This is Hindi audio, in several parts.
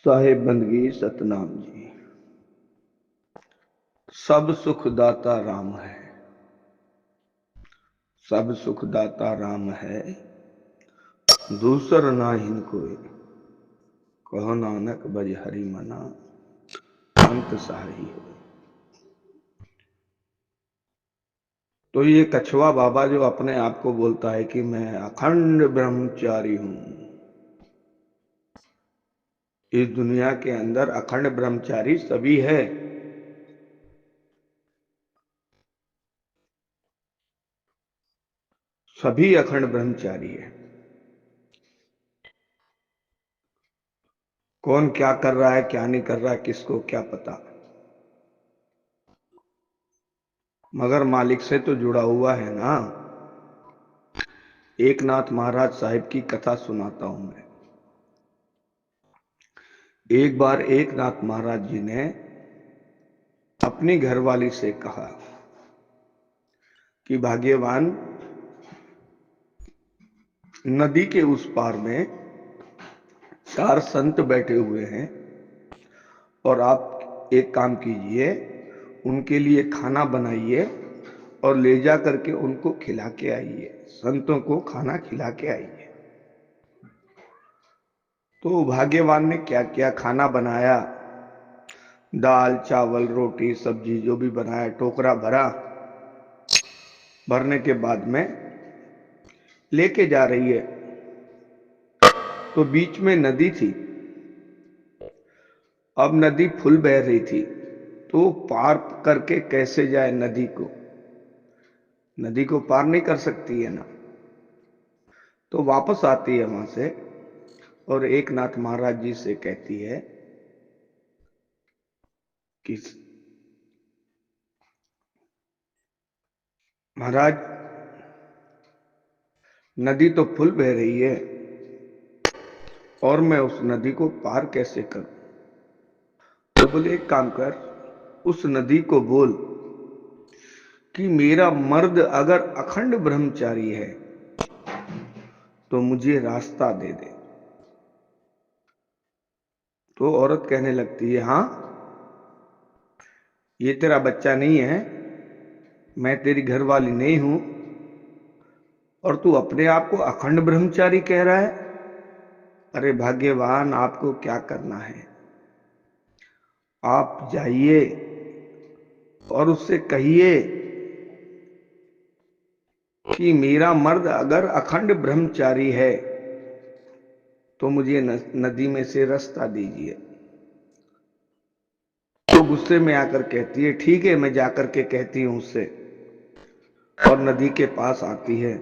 साहेब बंदगी सतनाम जी। सब सुख दाता राम है, सब सुख दाता राम है, दूसर ना हिन कोय। कहो नानक बज हरि मना, अंत सहाई होय। तो ये कछुआ बाबा जो अपने आप को बोलता है कि मैं अखंड ब्रह्मचारी हूं, इस दुनिया के अंदर अखंड ब्रह्मचारी सभी है। सभी अखंड ब्रह्मचारी है। कौन क्या कर रहा है क्या नहीं कर रहा है किसको क्या पता, मगर मालिक से तो जुड़ा हुआ है ना। एकनाथ महाराज साहिब की कथा सुनाता हूं मैं। एक बार एकनाथ महाराज जी ने अपनी घरवाली से कहा कि भाग्यवान, नदी के उस पार में 4 संत बैठे हुए हैं और आप एक काम कीजिए, उनके लिए खाना बनाइए और ले जा करके उनको खिला के आइए, संतों को खाना खिला के आइए। तो भाग्यवान ने क्या किया, खाना बनाया, दाल चावल रोटी सब्जी जो भी बनाया, टोकरा भरा। भरने के बाद में लेके जा रही है तो बीच में नदी थी। अब नदी फुल बह रही थी तो पार करके कैसे जाए नदी को, नदी को पार नहीं कर सकती है ना। तो वापस आती है वहां से और एकनाथ महाराज जी से कहती है कि महाराज, नदी तो फुल बह रही है और मैं उस नदी को पार कैसे करूं। तो बोले एक काम कर, उस नदी को बोल कि मेरा मर्द अगर अखंड ब्रह्मचारी है तो मुझे रास्ता दे दे। तो औरत कहने लगती है, हाँ ये तेरा बच्चा नहीं है, मैं तेरी घरवाली नहीं हूं और तू अपने आप को अखंड ब्रह्मचारी कह रहा है। अरे भाग्यवान, आपको क्या करना है, आप जाइए और उससे कहिए कि मेरा मर्द अगर अखंड ब्रह्मचारी है तो मुझे नदी में से रास्ता दीजिए। तो गुस्से में आकर कहती है, ठीक है मैं जाकर के कहती हूं उससे। और नदी के पास आती है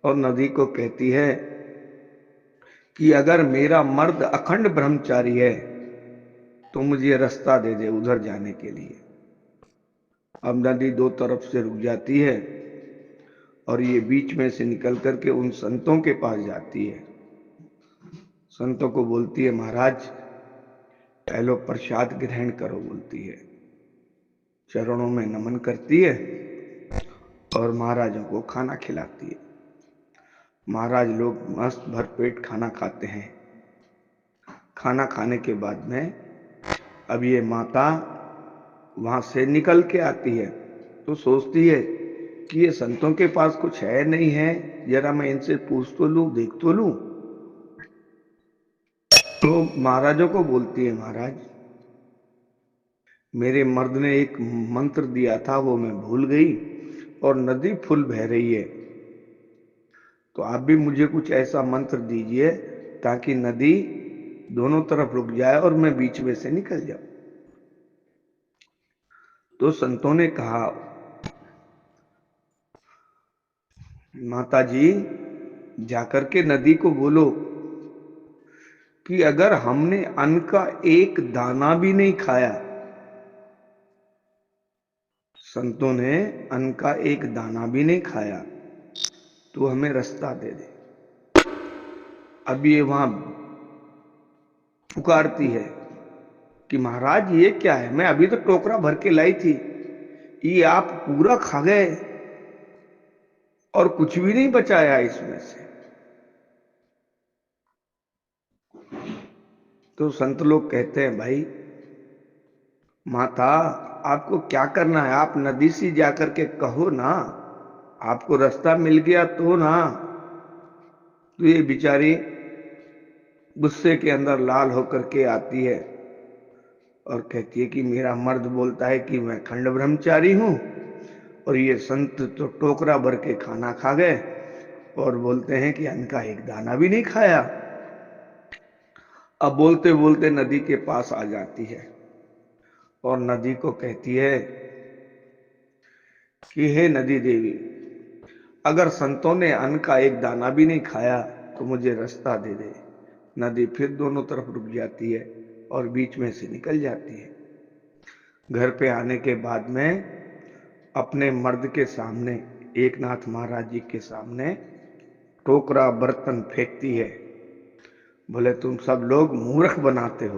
और नदी को कहती है कि अगर मेरा मर्द अखंड ब्रह्मचारी है तो मुझे रास्ता दे दे उधर जाने के लिए। अब नदी दो तरफ से रुक जाती है और ये बीच में से निकल करके उन संतों के पास जाती है। संतों को बोलती है, महाराज पहलो प्रसाद ग्रहण करो, बोलती है। चरणों में नमन करती है और महाराजों को खाना खिलाती है। महाराज लोग मस्त भरपेट खाना खाते हैं। खाना खाने के बाद में अब ये माता वहां से निकल के आती है तो सोचती है कि ये संतों के पास कुछ है नहीं है, जरा मैं इनसे पूछ तो लूं, देख तो लूं। तो महाराजों को बोलती है, महाराज मेरे मर्द ने एक मंत्र दिया था वो मैं भूल गई और नदी फुल बह रही है, तो आप भी मुझे कुछ ऐसा मंत्र दीजिए ताकि नदी दोनों तरफ रुक जाए और मैं बीच में से निकल जाऊं। तो संतों ने कहा, माता जी जाकर के नदी को बोलो कि अगर हमने अन्न का एक दाना भी नहीं खाया, संतों ने अन्न का एक दाना भी नहीं खाया, तो हमें रास्ता दे दे। अब ये वहां पुकारती है कि महाराज ये क्या है, मैं अभी तो टोकरा भर के लाई थी, ये आप पूरा खा गए और कुछ भी नहीं बचाया इसमें से। तो संत लोग कहते हैं, भाई माता आपको क्या करना है, आप नदी से जाकर के कहो ना, आपको रास्ता मिल गया तो ना। तो ये बिचारी गुस्से के अंदर लाल होकर के आती है और कहती है कि मेरा मर्द बोलता है कि मैं खंड ब्रह्मचारी हूं, और ये संत तो टोकरा भर के खाना खा गए और बोलते हैं कि अन्न का एक दाना भी नहीं खाया। अब बोलते बोलते नदी के पास आ जाती है और नदी को कहती है कि हे नदी देवी, अगर संतों ने अन्न का एक दाना भी नहीं खाया तो मुझे रास्ता दे दे। नदी फिर दोनों तरफ रुक जाती है और बीच में से निकल जाती है। घर पे आने के बाद में अपने मर्द के सामने, एकनाथ महाराज जी के सामने टोकरा बर्तन फेंकती है। बोले तुम सब लोग मूर्ख बनाते हो,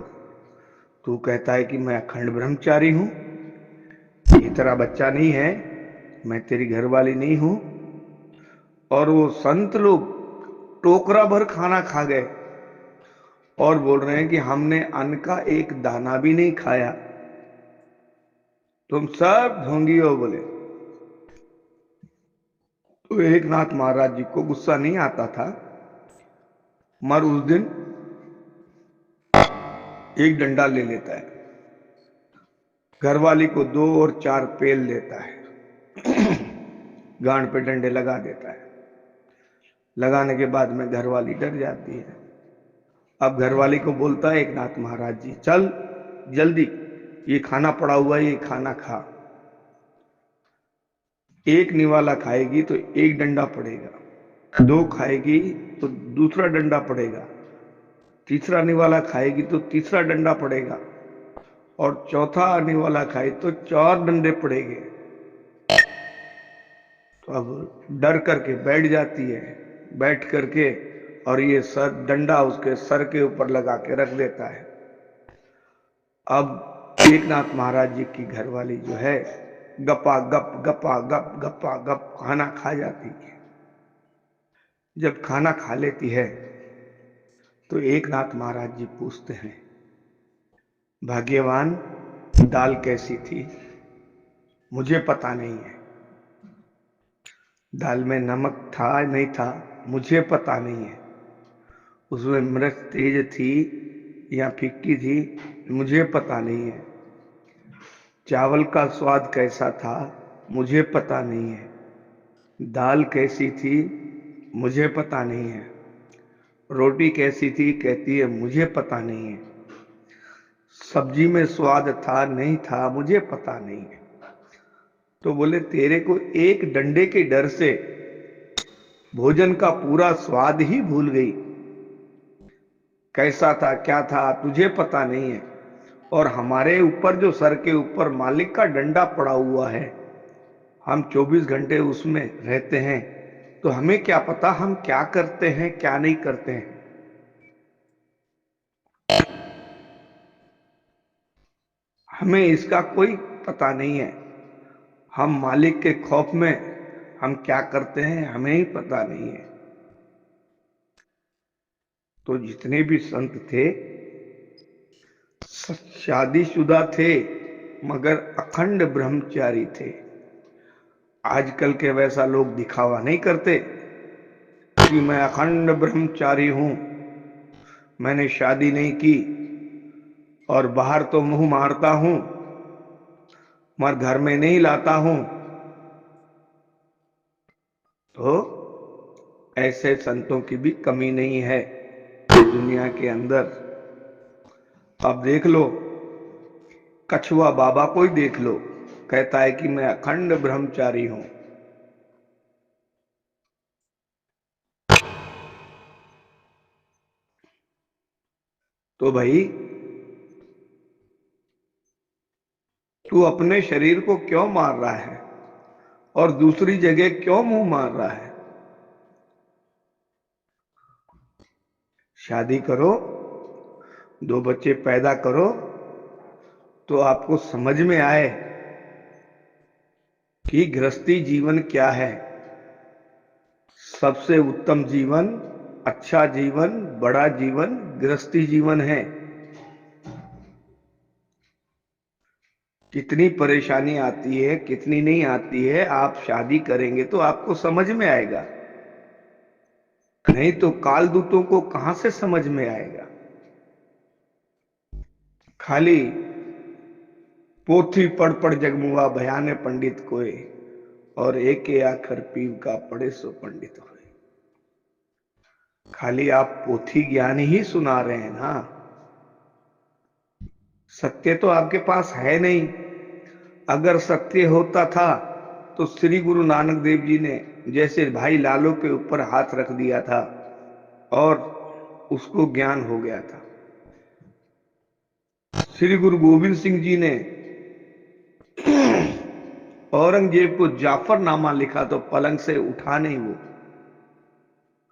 तू कहता है कि मैं अखंड ब्रह्मचारी हूं, ये तेरा बच्चा नहीं है, मैं तेरी घरवाली नहीं हूं। और वो संत लोग टोकरा भर खाना खा गए और बोल रहे हैं कि हमने अन्न का एक दाना भी नहीं खाया, तुम सब ढोंगी हो। बोले तो एकनाथ महाराज जी को गुस्सा नहीं आता था, मगर उस दिन एक डंडा ले लेता है, घरवाली को 2 और 4 पेल देता है, गांड पे डंडे लगा देता है। लगाने के बाद में घरवाली डर जाती है। अब घरवाली को बोलता है एकनाथ महाराज जी, चल जल्दी, ये खाना पड़ा हुआ है, ये खाना खा। एक निवाला खाएगी तो एक डंडा पड़ेगा, 2 खाएगी तो दूसरा डंडा पड़ेगा, तीसरा निवाला खाएगी तो तीसरा डंडा पड़ेगा, और चौथा निवाला खाए तो 4 डंडे पड़ेंगे। तो अब डर करके बैठ जाती है, बैठ करके और ये सर डंडा उसके सर के ऊपर लगा के रख देता है। अब एकनाथ महाराज जी की घरवाली जो है गपा गप खाना खा जाती है। जब खाना खा लेती है तो एकनाथ महाराज जी पूछते हैं, भाग्यवान दाल कैसी थी? मुझे पता नहीं है, दाल में नमक था नहीं था मुझे पता नहीं है, उसमें मिर्च तेज थी या फीकी थी मुझे पता नहीं है, चावल का स्वाद कैसा था मुझे पता नहीं है, दाल कैसी थी मुझे पता नहीं है, रोटी कैसी थी कहती है मुझे पता नहीं है, सब्जी में स्वाद था नहीं था मुझे पता नहीं है। तो बोले तेरे को एक डंडे के डर से भोजन का पूरा स्वाद ही भूल गई, कैसा था क्या था तुझे पता नहीं है, और हमारे ऊपर जो सर के ऊपर मालिक का डंडा पड़ा हुआ है, हम 24 घंटे उसमें रहते हैं, तो हमें क्या पता हम क्या करते हैं क्या नहीं करते हैं। हमें इसका कोई पता नहीं है, हम मालिक के खौफ में हम क्या करते हैं हमें ही पता नहीं है। तो जितने भी संत थे शादीशुदा थे मगर अखंड ब्रह्मचारी थे। आजकल के वैसा लोग दिखावा नहीं करते कि मैं अखंड ब्रह्मचारी हूं, मैंने शादी नहीं की और बाहर तो मुंह मारता हूं मगर घर में नहीं लाता हूं। तो ऐसे संतों की भी कमी नहीं है दुनिया के अंदर। अब देख लो, कछुआ बाबा को ही देख लो, कहता है कि मैं अखंड ब्रह्मचारी हूं। तो भाई तू अपने शरीर को क्यों मार रहा है और दूसरी जगह क्यों मुंह मार रहा है? शादी करो, 2 बच्चे पैदा करो, तो आपको समझ में आए कि गृहस्थी जीवन क्या है। सबसे उत्तम जीवन, अच्छा जीवन, बड़ा जीवन गृहस्थी जीवन है। कितनी परेशानी आती है कितनी नहीं आती है, आप शादी करेंगे तो आपको समझ में आएगा, नहीं तो काल दूतों को कहां से समझ में आएगा। खाली पोथी पढ़ पढ़ जगमुआ भयाने पंडित कोय, और एक आखर पीव का पढ़े सो पंडित होए। खाली आप पोथी ज्ञान ही सुना रहे हैं ना, सत्य तो आपके पास है नहीं। अगर सत्य होता था तो श्री गुरु नानक देव जी ने जैसे भाई लालो के ऊपर हाथ रख दिया था और उसको ज्ञान हो गया था। श्री गुरु गोविंद सिंह जी ने औरंगजेब को जाफरनामा लिखा तो पलंग से उठा नहीं वो,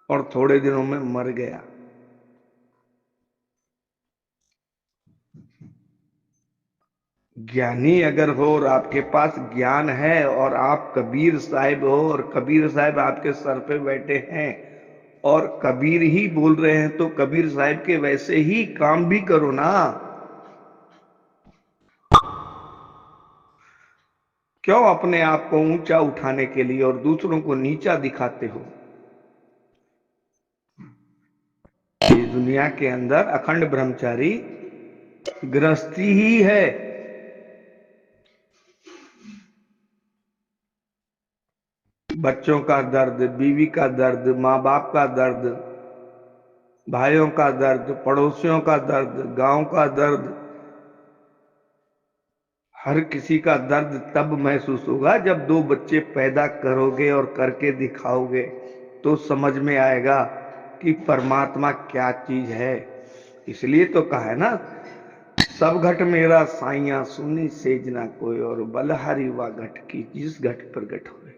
और थोड़े दिनों में मर गया। ज्ञानी अगर हो और आपके पास ज्ञान है और आप कबीर साहिब हो और कबीर साहिब आपके सर पे बैठे हैं और कबीर ही बोल रहे हैं, तो कबीर साहिब के वैसे ही काम भी करो ना। क्यों अपने आप को ऊंचा उठाने के लिए और दूसरों को नीचा दिखाते हो। इस दुनिया के अंदर अखंड ब्रह्मचारी गृहस्थी ही है। बच्चों का दर्द, बीवी का दर्द, माँ बाप का दर्द, भाइयों का दर्द, पड़ोसियों का दर्द, गांव का दर्द, हर किसी का दर्द तब महसूस होगा जब दो बच्चे पैदा करोगे और करके दिखाओगे, तो समझ में आएगा कि परमात्मा क्या चीज है। इसलिए तो कहा है ना, सब घट मेरा साइया सुनी सेज ना कोई, और बलहारी वा घट की जिस घट प्रगट हुए।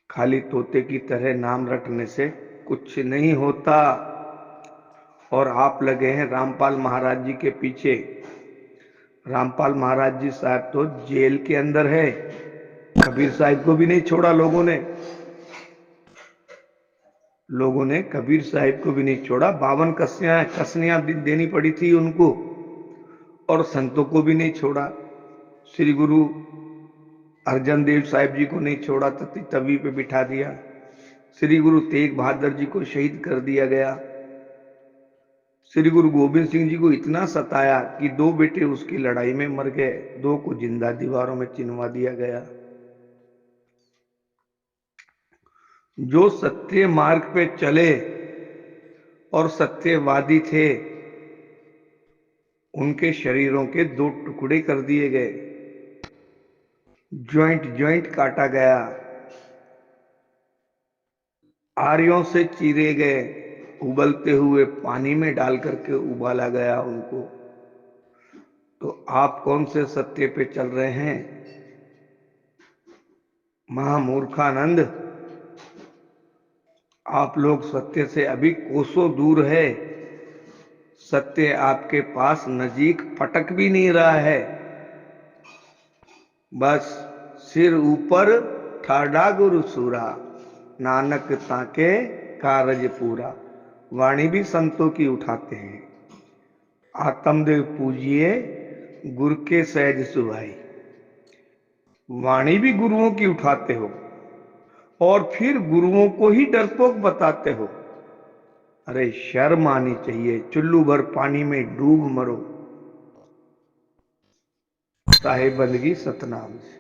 खाली तोते की तरह नाम रटने से कुछ नहीं होता। और आप लगे हैं रामपाल महाराज जी के पीछे। रामपाल महाराज जी साहब तो जेल के अंदर है, कबीर साहिब को भी नहीं छोड़ा लोगों ने। लोगों ने कबीर साहिब को भी नहीं छोड़ा, 52 कसनियां देनी पड़ी थी उनको, और संतों को भी नहीं छोड़ा। श्री गुरु अर्जन देव साहिब जी को नहीं छोड़ा, तवी पे बिठा दिया। श्री गुरु तेग बहादुर जी को शहीद कर दिया गया। श्री गुरु गोविंद सिंह जी को इतना सताया कि 2 बेटे उसकी लड़ाई में मर गए, 2 को जिंदा दीवारों में चिनवा दिया गया। जो सत्य मार्ग पे चले और सत्यवादी थे, उनके शरीरों के 2 टुकड़े कर दिए गए, ज्वाइंट ज्वाइंट काटा गया, आरियों से चीरे गए, उबलते हुए पानी में डाल करके उबाला गया उनको। तो आप कौन से सत्य पे चल रहे हैं? महामूर्खानंद, आप लोग सत्य से अभी कोसों दूर है। सत्य आपके पास नजीक फटक भी नहीं रहा है। बस सिर ऊपर ठाडा गुरु सूरा, नानक ताके कारज पूरा। वाणी भी संतों की उठाते हैं, आत्मदेव पूजिए गुरु के सहज सुभाई। वाणी भी गुरुओं की उठाते हो और फिर गुरुओं को ही डरपोक बताते हो। अरे शर्म आनी चाहिए, चुल्लू भर पानी में डूब मरो। साहेब बंदगी सतनाम से।